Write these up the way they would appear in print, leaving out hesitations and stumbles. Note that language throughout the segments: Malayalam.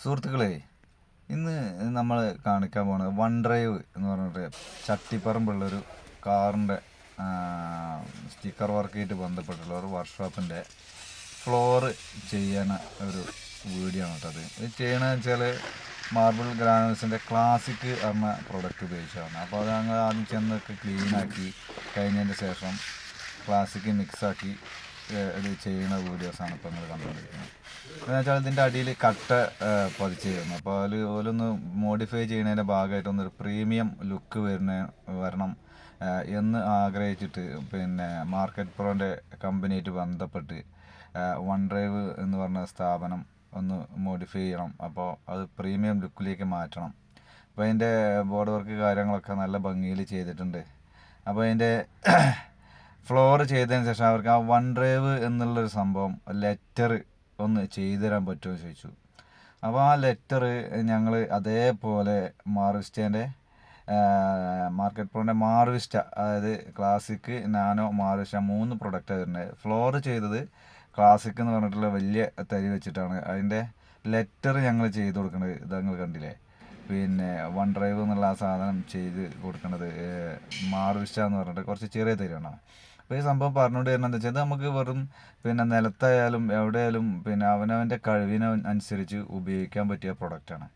സുഹൃത്തുക്കളെ, ഇന്ന് നമ്മൾ കാണിക്കാൻ പോകുന്നത് വൺ ഡ്രൈവ് എന്ന് പറഞ്ഞിട്ട് ചട്ടിപ്പറമ്പുള്ളൊരു കാറിൻ്റെ സ്റ്റിക്കർ വർക്കായിട്ട് ബന്ധപ്പെട്ടുള്ള ഒരു വർക്ക്ഷോപ്പിൻ്റെ ഫ്ലോറ് ചെയ്യണ ഒരു വീഡിയോ ആണ് കേട്ടത്. ഇത് ചെയ്യണമെന്ന് വെച്ചാൽ മാർബിൾ ഗ്രാനുൾസിൻ്റെ ക്ലാസിക് എന്ന പ്രൊഡക്റ്റ് ഉപയോഗിച്ചാണ്. അപ്പോൾ അത് ഞങ്ങൾ ആദ്യം ചെന്നൊക്കെ ക്ലീനാക്കി കഴിഞ്ഞതിന് ശേഷം ക്ലാസിക് മിക്സാക്കി ഇത് ചെയ്യുന്ന വീഡിയോസാണ് ഇപ്പോൾ നിങ്ങൾ കണ്ടുകൊണ്ടിരിക്കുന്നത്. എന്ന് വെച്ചാൽ ഇതിൻ്റെ അടിയിൽ കട്ട പതിച്ചിരുന്നു. അപ്പോൾ അതിൽ ഓലൊന്ന് മോഡിഫൈ ചെയ്യുന്നതിൻ്റെ ഭാഗമായിട്ടൊന്നൊരു പ്രീമിയം ലുക്ക് വരണം എന്ന് ആഗ്രഹിച്ചിട്ട് മാർക്കറ്റ് പ്രോൻ്റെ കമ്പനിയായിട്ട് ബന്ധപ്പെട്ട് വൺ ഡ്രൈവ് എന്ന് പറഞ്ഞ സ്ഥാപനം ഒന്ന് മോഡിഫൈ ചെയ്യണം. അപ്പോൾ അത് പ്രീമിയം ലുക്കിലേക്ക് മാറ്റണം. അപ്പോൾ അതിൻ്റെ ബോർഡ് വർക്ക് കാര്യങ്ങളൊക്കെ നല്ല ഭംഗിയിൽ ചെയ്തിട്ടുണ്ട്. അപ്പോൾ അതിൻ്റെ ഫ്ലോർ ചെയ്തതിന് ശേഷം അവർക്ക് ആ വൺ ഡ്രൈവ് എന്നുള്ളൊരു സംഭവം ലെറ്റർ ഒന്ന് ചെയ്തു തരാൻ പറ്റുമോ ചോദിച്ചു. അപ്പോൾ ആ ലെറ്റർ ഞങ്ങൾ അതേപോലെ മാർവിസ്റ്റേൻ്റെ മാർക്കറ്റ് പ്രോൻ്റെ മാർവിസ്റ്റ, അതായത് ക്ലാസിക്, നാനോ, മാർവിസ്റ്റ 3 പ്രൊഡക്റ്റ് വരുന്നത്. ഫ്ലോർ ചെയ്തത് ക്ലാസിക് എന്ന് പറഞ്ഞിട്ടുള്ള വലിയ തരി വെച്ചിട്ടാണ്. അതിൻ്റെ ലെറ്റർ ഞങ്ങൾ ചെയ്ത് കൊടുക്കുന്നത് ഇത് നിങ്ങൾ കണ്ടില്ലേ. വൺ ഡ്രൈവ് എന്നുള്ള ആ സാധനം ചെയ്ത് കൊടുക്കുന്നത് മാർവിസ്റ്റ എന്ന് പറഞ്ഞിട്ട് കുറച്ച് ചെറിയ തരിയാണ്. അപ്പോൾ ഈ സംഭവം പറഞ്ഞുകൊണ്ട് വരുന്നത് വെച്ചാൽ നമുക്ക് വെറും നിലത്തായാലും എവിടെയായാലും അവനവൻ്റെ കഴിവിന് അനുസരിച്ച് ഉപയോഗിക്കാൻ പറ്റിയ പ്രൊഡക്റ്റാണ്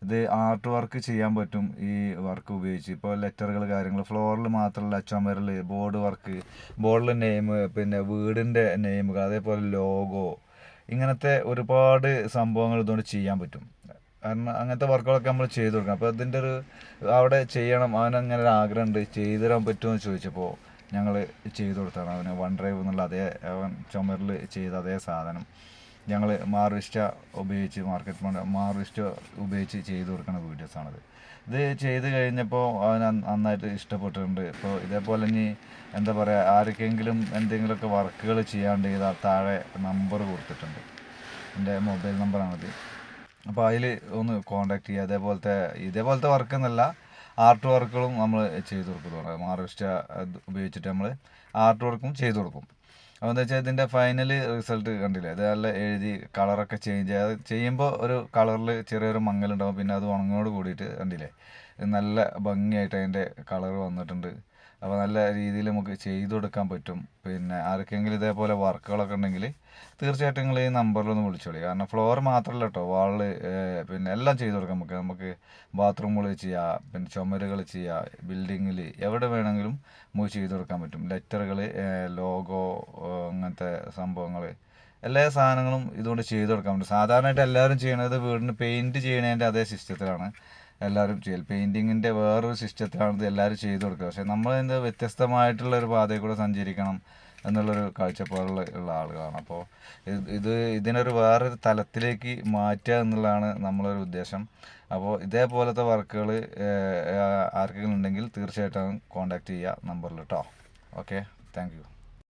ഇത്. ആർട്ട് വർക്ക് ചെയ്യാൻ പറ്റും ഈ വർക്ക് ഉപയോഗിച്ച്. ഇപ്പോൾ ലെറ്ററുകൾ കാര്യങ്ങൾ ഫ്ലോറിൽ മാത്രമല്ല, ചുമരിൽ ബോർഡ് വർക്ക്, ബോർഡിൽ നെയിം, വീടിൻ്റെ നെയിമുകൾ, അതേപോലെ ലോഗോ, ഇങ്ങനത്തെ ഒരുപാട് സംഭവങ്ങൾ ഇതുകൊണ്ട് ചെയ്യാൻ പറ്റും. കാരണം അങ്ങനത്തെ വർക്കുകളൊക്കെ നമ്മൾ ചെയ്ത് കൊടുക്കണം. അപ്പോൾ ഇതിൻ്റെ അവിടെ ചെയ്യണം, അവനങ്ങനെ ഒരു ആഗ്രഹമുണ്ട്, ചെയ്തു തരാൻ പറ്റുമോ എന്ന് ചോദിച്ചപ്പോൾ ഞങ്ങൾ ചെയ്തു കൊടുത്താണ്. അവന് വൺ ഡ്രൈവ് എന്നുള്ള അതേ അവൻ ചുമരിൽ ചെയ്ത അതേ സാധനം ഞങ്ങൾ മാർവിസ്റ്റ ഉപയോഗിച്ച് മാർവിസ്റ്റ ഉപയോഗിച്ച് ചെയ്തു കൊടുക്കുന്ന വീഡിയോസാണിത്. ഇത് ചെയ്ത് കഴിഞ്ഞപ്പോൾ അവന് നന്നായിട്ട് ഇഷ്ടപ്പെട്ടിട്ടുണ്ട്. ഇപ്പോൾ ഇതേപോലെ ഇനി എന്താ പറയുക, ആർക്കെങ്കിലും എന്തെങ്കിലുമൊക്കെ വർക്കുകൾ ചെയ്യാണ്ട് ചെയ്താൽ താഴെ നമ്പർ കൊടുത്തിട്ടുണ്ട്, എൻ്റെ മൊബൈൽ നമ്പറാണത്. അപ്പോൾ അതിൽ ഒന്ന് കോൺടാക്ട് ചെയ്യുക. ഇതേപോലത്തെ വർക്ക് എന്നല്ല, ആർട്ട് വർക്കുകളും നമ്മൾ ചെയ്ത് കൊടുക്കുന്നുണ്ട്. മാർവിസ്റ്റ ഉപയോഗിച്ചിട്ട് നമ്മൾ ആർട്ട് വർക്കും ചെയ്ത് കൊടുക്കും. അപ്പോൾ എന്താ വെച്ചാൽ ഇതിൻ്റെ ഫൈനൽ റിസൾട്ട് കണ്ടില്ലേ, ഇതെല്ലാം എഴുതി കളറൊക്കെ ചേഞ്ച് ചെയ്യുമ്പോൾ ഒരു കളറിൽ ചെറിയൊരു മങ്ങലുണ്ടാവും. പിന്നെ അത് ഉണങ്ങോട് കൂടിയിട്ട് കണ്ടില്ലേ നല്ല ഭംഗിയായിട്ട് അതിൻ്റെ കളർ വന്നിട്ടുണ്ട്. അപ്പോൾ നല്ല രീതിയിൽ നമുക്ക് ചെയ്തു കൊടുക്കാൻ പറ്റും. ആർക്കെങ്കിലും ഇതേപോലെ വർക്കുകളൊക്കെ ഉണ്ടെങ്കിൽ തീർച്ചയായിട്ടും നിങ്ങൾ ഈ നമ്പറിലൊന്ന് വിളിച്ചോളി. കാരണം ഫ്ലോർ മാത്രമല്ല കേട്ടോ, വാളിൽ എല്ലാം ചെയ്തു കൊടുക്കാം. നമുക്ക് ബാത്റൂമുകൾ ചെയ്യാം, ചുമരുകൾ ചെയ്യാം, ബിൽഡിങ്ങിൽ എവിടെ വേണമെങ്കിലും നമുക്ക് ചെയ്തു കൊടുക്കാൻ പറ്റും. ലെറ്ററുകൾ, ലോഗോ, അങ്ങനത്തെ സംഭവങ്ങൾ, എല്ലാ സാധനങ്ങളും ഇതുകൊണ്ട് ചെയ്തു കൊടുക്കാൻ പറ്റും. സാധാരണയായിട്ട് എല്ലാവരും ചെയ്യണത് വീടിന് പെയിൻറ്റ് ചെയ്യണതിൻ്റെ അതേ സിസ്റ്റത്തിലാണ് എല്ലാവരും ചെയ്യൽ. പെയിൻറ്റിങ്ങിൻ്റെ വേറൊരു സിസ്റ്റത്തിലാണ് ഇത് എല്ലാവരും ചെയ്തു കൊടുക്കുക. പക്ഷേ നമ്മൾ വ്യത്യസ്തമായിട്ടുള്ളൊരു പാതയിൽ കൂടെ സഞ്ചരിക്കണം എന്നുള്ളൊരു കാഴ്ചപ്പാടുള്ള ആളുകളാണ്. അപ്പോൾ ഇതിനൊരു വേറൊരു തലത്തിലേക്ക് മാറ്റുക എന്നുള്ളതാണ് നമ്മളൊരു ഉദ്ദേശം. അപ്പോൾ ഇതേപോലത്തെ വർക്കുകൾ ആർക്കെങ്കിലും ഉണ്ടെങ്കിൽ തീർച്ചയായിട്ടും കോൺടാക്റ്റ് ചെയ്യുക നമ്പറിൽ കേട്ടോ. Okay, thank you.